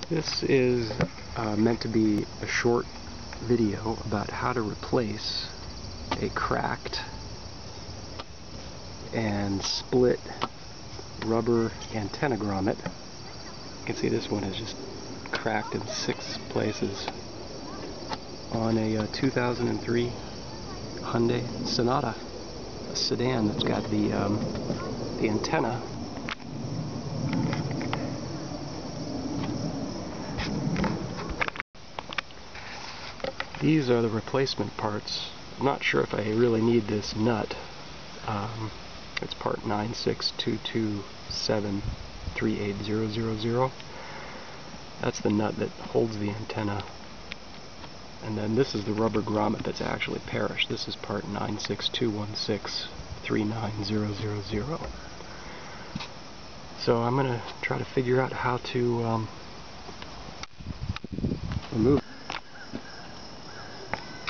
This is meant to be a short video about how to replace a cracked and split rubber antenna grommet. You can see this one is just cracked in 6 places on a 2003 Hyundai Sonata, a sedan that's got the antenna. These are the replacement parts. I'm not sure if I really need this nut. It's part 962273800. That's the nut that holds the antenna. And then this is the rubber grommet that's actually perished. This is part 962163900. So I'm going to try to figure out how to remove it.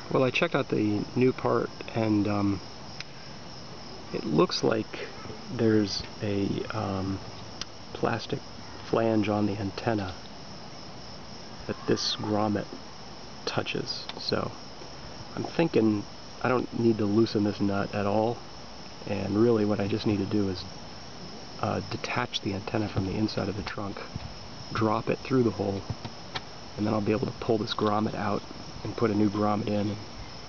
Well, I checked out the new part, and it looks like there's a plastic flange on the antenna that this grommet touches. So I'm thinking I don't need to loosen this nut at all, and really what I just need to do is detach the antenna from the inside of the trunk, drop it through the hole, and then I'll be able to pull this grommet out and put a new grommet in and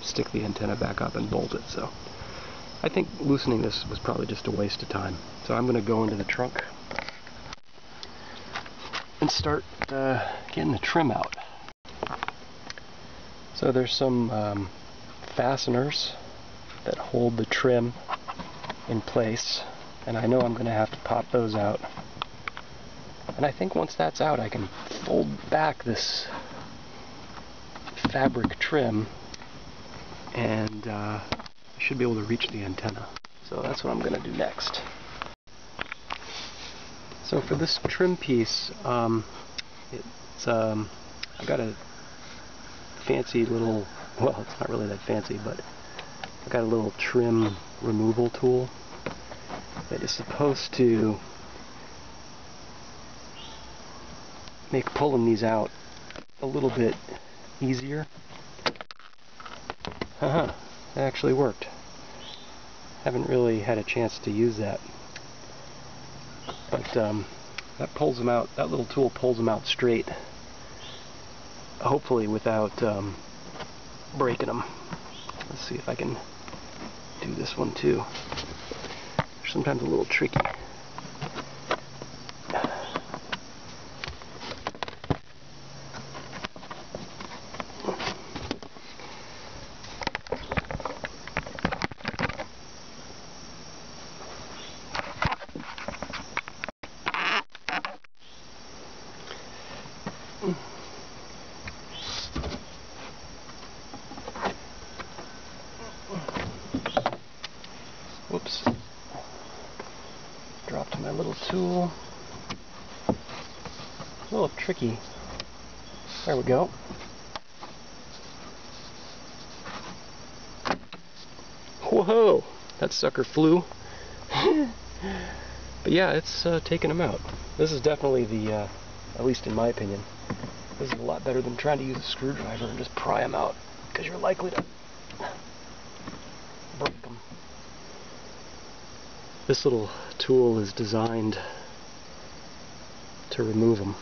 stick the antenna back up and bolt it. So I think loosening this was probably just a waste of time. So I'm going to go into the trunk and start getting the trim out. So there's some fasteners that hold the trim in place, and I know I'm going to have to pop those out. And I think once that's out, I can fold back this fabric trim, and I should be able to reach the antenna. So that's what I'm going to do next. So for this trim piece, I got a fancy little, well, it's not really that fancy, but I got a little trim removal tool that is supposed to make pulling these out a little bit easier. It actually worked. Haven't really had a chance to use that, but that pulls them out. That little tool pulls them out straight, hopefully without breaking them. Let's see if I can do this one too. They're sometimes a little tricky. Whoops. Dropped my little tool. A little tricky. There we go. Whoa! That sucker flew. But yeah, it's taking them out. This is definitely the, at least in my opinion, this is a lot better than trying to use a screwdriver and just pry them out, because you're likely to break them. This little tool is designed to remove them.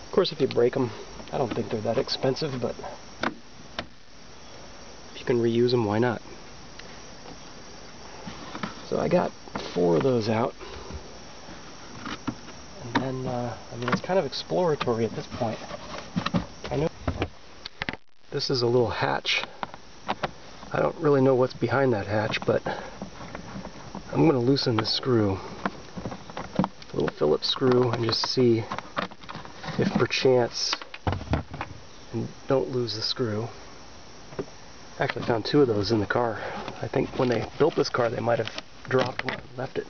Of course, if you break them, I don't think they're that expensive, but if you can reuse them, why not? So I got 4 of those out. And then, I mean, it's kind of exploratory at this point. I know this is a little hatch. I don't really know what's behind that hatch, but I'm going to loosen the screw, a little Phillips screw, and just see if perchance, and don't lose the screw. Actually found 2 of those in the car. I think when they built this car they might have dropped one and left it.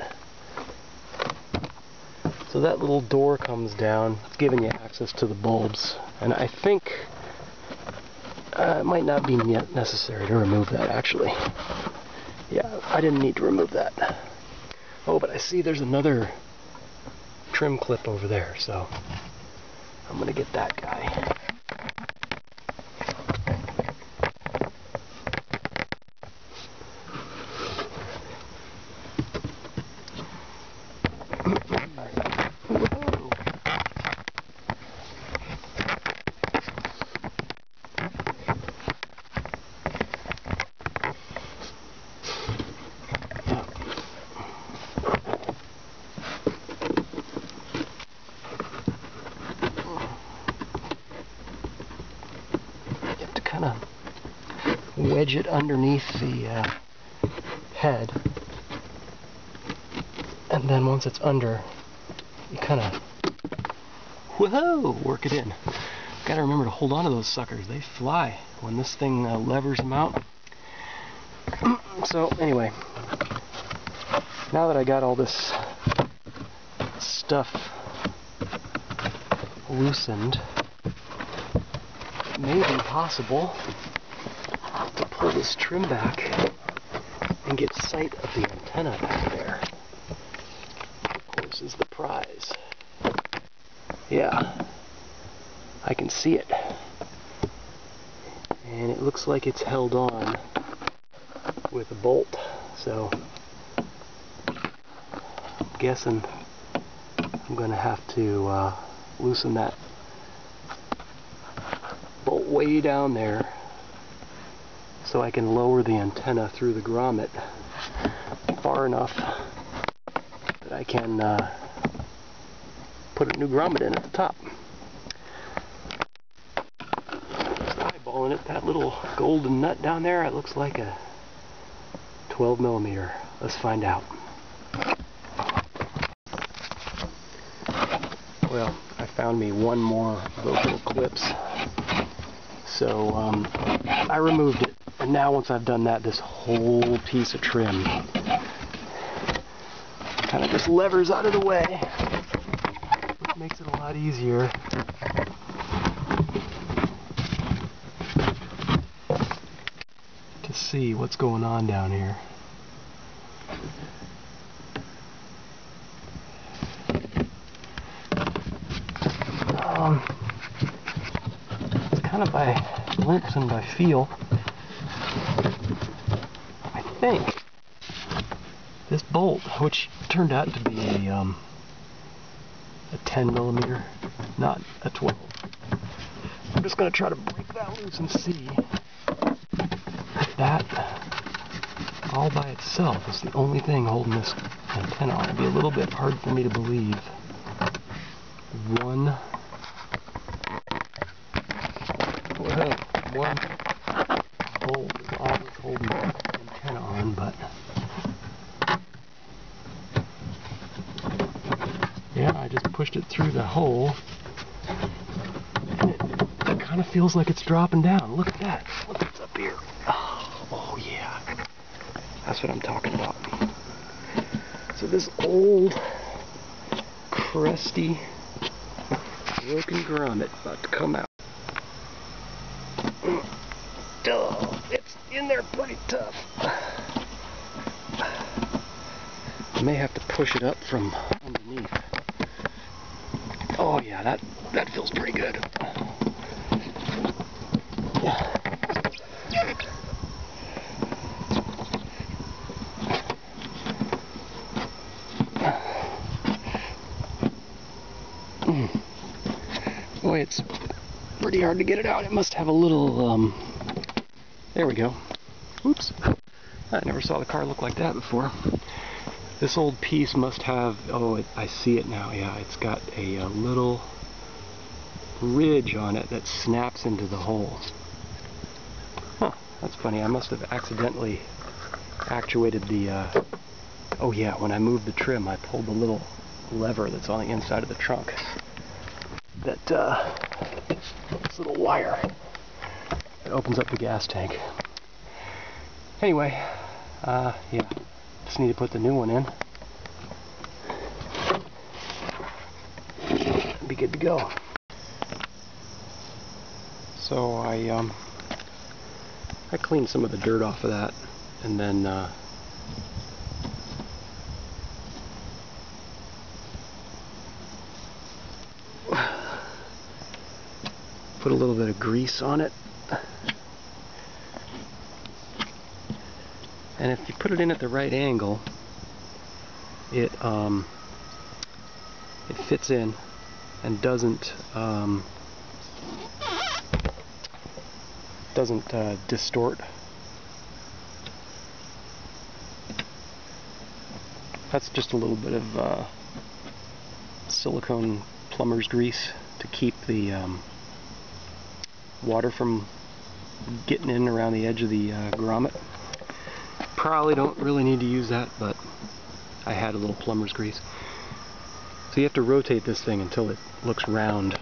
So that little door comes down, giving you access to the bulbs, and I think it might not be necessary to remove that actually. Yeah, I didn't need to remove that. Oh, but I see there's another trim clip over there, so I'm gonna get that guy. Kind of wedge it underneath the head, and then once it's under, you kind of work it in. Gotta remember to hold on to those suckers, they fly when this thing levers them out. So anyway, now that I got all this stuff loosened, it may be possible to pull this trim back and get sight of the antenna back there. This is the prize. Yeah, I can see it. And it looks like it's held on with a bolt, so I'm guessing I'm going to have to loosen that bolt way down there so I can lower the antenna through the grommet far enough that I can put a new grommet in at the top. Just eyeballing it, that little golden nut down there, it looks like a 12mm. Let's find out. Well, I found me one more of those little clips. So I removed it, and now once I've done that, this whole piece of trim kind of just levers out of the way, which makes it a lot easier to see what's going on down here. Kind of by glimpse and by feel, I think this bolt, which turned out to be a 10mm, not a 12. I'm just going to try to break that loose and see if that all by itself is the only thing holding this antenna on. It'd be a little bit hard for me to believe one bolt is all that's holding the antenna on, but yeah, I just pushed it through the hole, and it kind of feels like it's dropping down. Look at that. Look what's up here. Oh yeah. That's what I'm talking about. So this old, crusty, broken grommet about to come out. Oh, it's in there pretty tough. I may have to push it up from underneath. Oh yeah, that feels pretty good. Boy, it's pretty hard to get it out. It must have a little, there we go. Oops. I never saw the car look like that before. This old piece must have, I see it now, yeah, it's got a little ridge on it that snaps into the hole. Huh, that's funny. I must have accidentally actuated the, oh yeah, when I moved the trim, I pulled the little lever that's on the inside of the trunk. That, this little wire that opens up the gas tank. Anyway, yeah, just need to put the new one in. Be good to go. So I cleaned some of the dirt off of that, and then Put a little bit of grease on it. And if you put it in at the right angle, it fits in and doesn't distort. That's just a little bit of silicone plumber's grease to keep the water from getting in around the edge of the grommet. Probably don't really need to use that, but I had a little plumber's grease. So you have to rotate this thing until it looks round.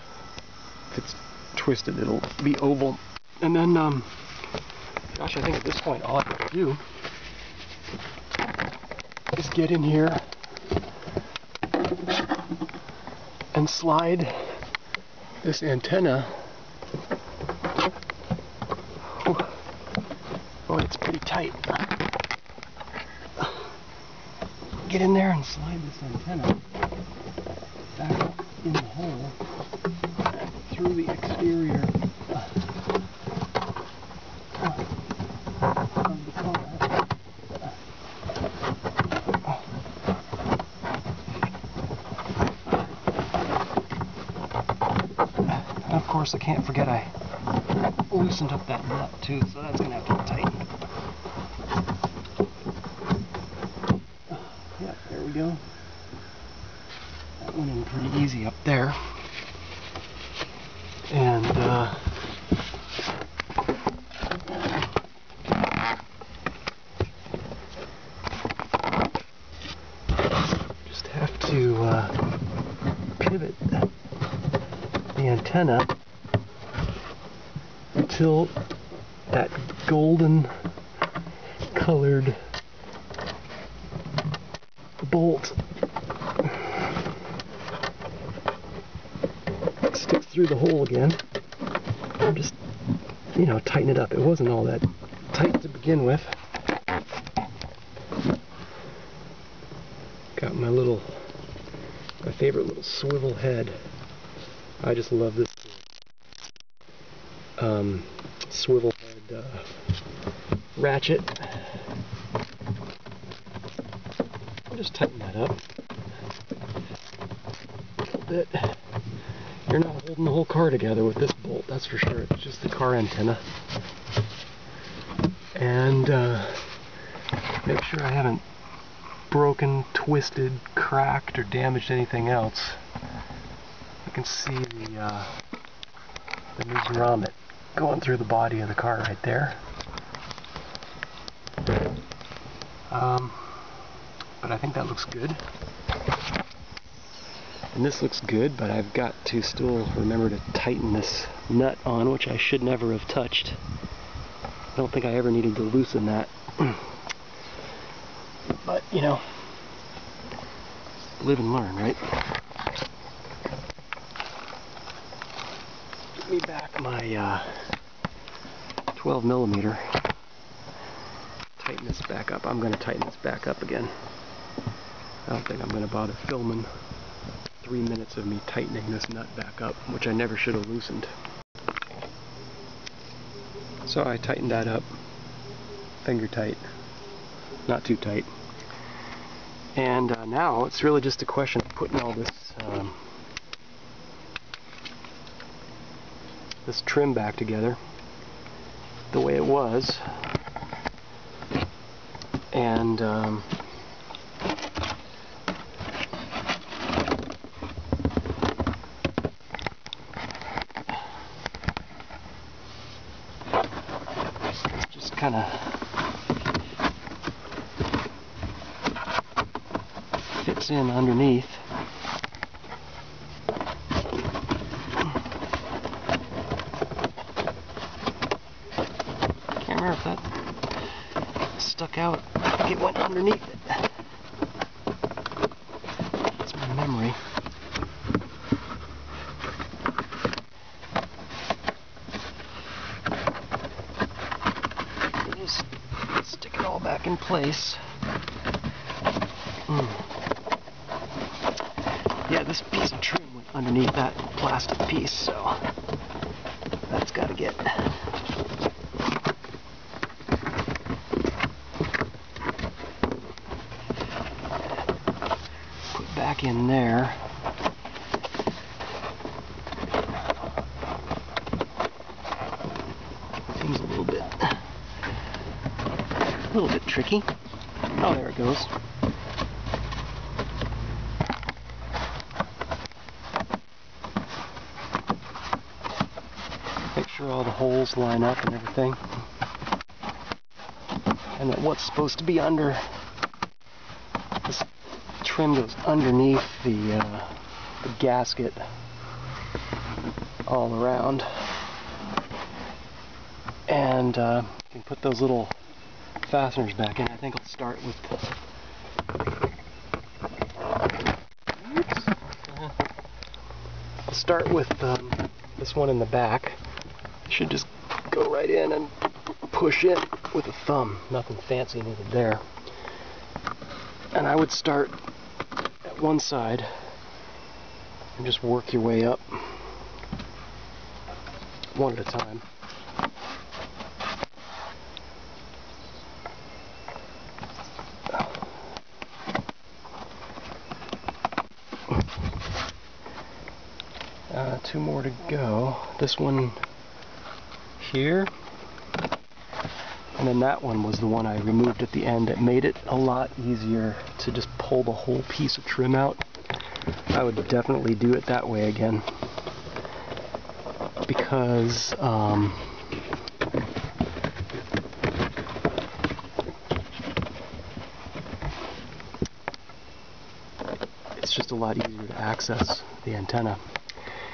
If it's twisted, it'll be oval. And then, gosh, I think at this point all I have to do is get in here and slide this antenna. Oh, it's pretty tight. Get in there and slide this antenna back up in the hole through the exterior of the car. And of course, I can't forget I loosened up that nut too, so that's going to have to be tightened. Yep, there we go. That went in pretty easy up there. And just have to pivot the antenna until that golden colored bolt sticks through the hole again. I'm just, tighten it up. It wasn't all that tight to begin with. Got my favorite little swivel head. I just love this swivel head ratchet. I'll just tighten that up a little bit. You're not holding the whole car together with this bolt, that's for sure. It's just the car antenna. And make sure I haven't broken, twisted, cracked, or damaged anything else. You can see the new grommet going through the body of the car right there. But I think that looks good. And this looks good, but I've got to still remember to tighten this nut on, which I should never have touched. I don't think I ever needed to loosen that. But, live and learn, right? Give me back my 12mm. Tighten this back up. I'm going to tighten this back up again. I don't think I'm going to bother filming 3 minutes of me tightening this nut back up, which I never should have loosened. So I tightened that up, finger tight, not too tight. And now it's really just a question of putting all this this trim back together the way it was, and just kind of fits in underneath. Can't remember if that stuck out. I think it went underneath it. That's my memory. Just stick it all back in place. Yeah, this piece of trim went underneath that plastic piece, so got to get. Put back in there. Seems a little bit tricky. Oh, there it goes. Make sure all the holes line up and everything. And that what's supposed to be under, this trim goes underneath the gasket all around. And you can put those little fasteners back in. I think I'll start with this one in the back. You should just go right in and push it with a thumb. Nothing fancy needed there. And I would start at one side and just work your way up one at a time. Two more to go. This one here, and then that one was the one I removed at the end. It made it a lot easier to just pull the whole piece of trim out. I would definitely do it that way again, because it's just a lot easier to access the antenna.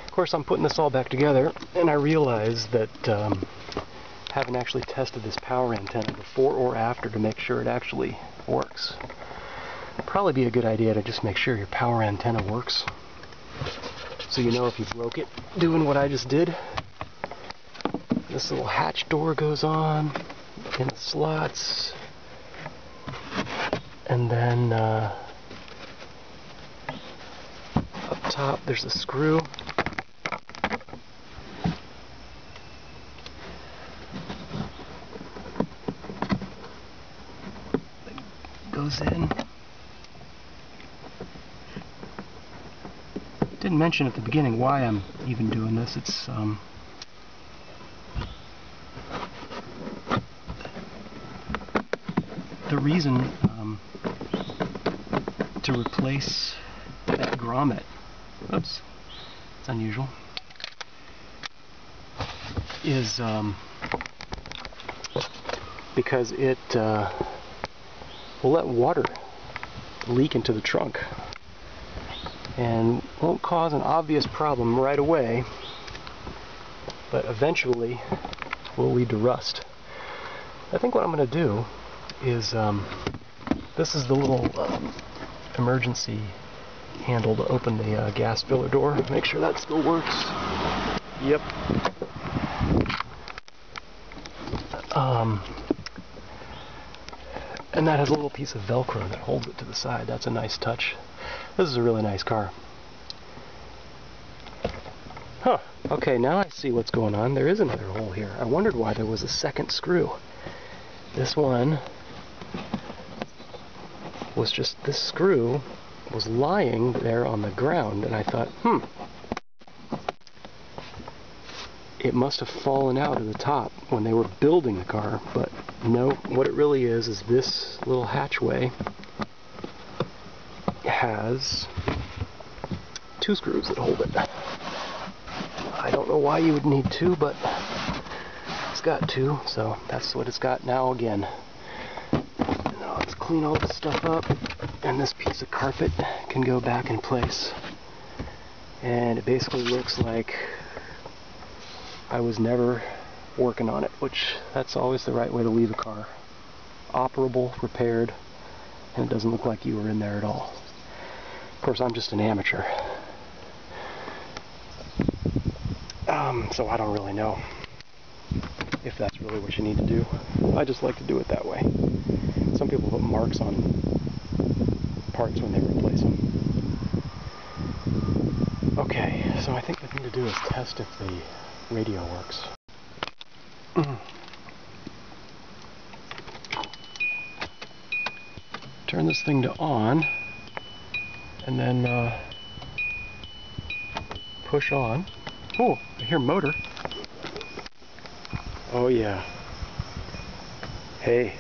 Of course, I'm putting this all back together, and I realize that haven't actually tested this power antenna before or after to make sure it actually works. It'd probably be a good idea to just make sure your power antenna works, so you know if you broke it doing what I just did. This little hatch door goes on in the slots, and then up top there's a screw. Goes in. Didn't mention at the beginning why I'm even doing this. It's the reason to replace that grommet. Oops, it's unusual. Is because it will let water leak into the trunk and won't cause an obvious problem right away, but eventually will lead to rust. I think what I'm going to do is, this is the little emergency handle to open the gas filler door. Make sure that still works. Yep. And that has a little piece of Velcro that holds it to the side. That's a nice touch. This is a really nice car. Huh. Okay, now I see what's going on. There is another hole here. I wondered why there was a second screw. This one was just, this screw was lying there on the ground, and I thought, it must have fallen out of the top when they were building the car, but no, what it really is this little hatchway has two screws that hold it. I don't know why you would need two, but it's got two, so that's what it's got now again. Now let's clean all this stuff up, and this piece of carpet can go back in place. And it basically looks like I was never working on it, which that's always the right way to leave a car. Operable, repaired, and it doesn't look like you were in there at all. Of course, I'm just an amateur. So I don't really know if that's really what you need to do. I just like to do it that way. Some people put marks on parts when they replace them. Okay, so I think the thing to do is test if the radio works. Turn this thing to on, and then push on. Oh, I hear motor. Oh yeah. Hey,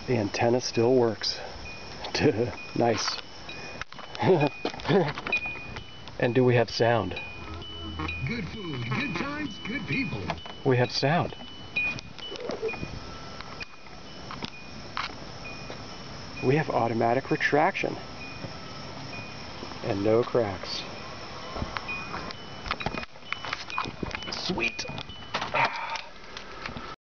the antenna still works. Nice. And do we have sound? Good food, good times, good people. We have sound. We have automatic retraction. And no cracks. Sweet.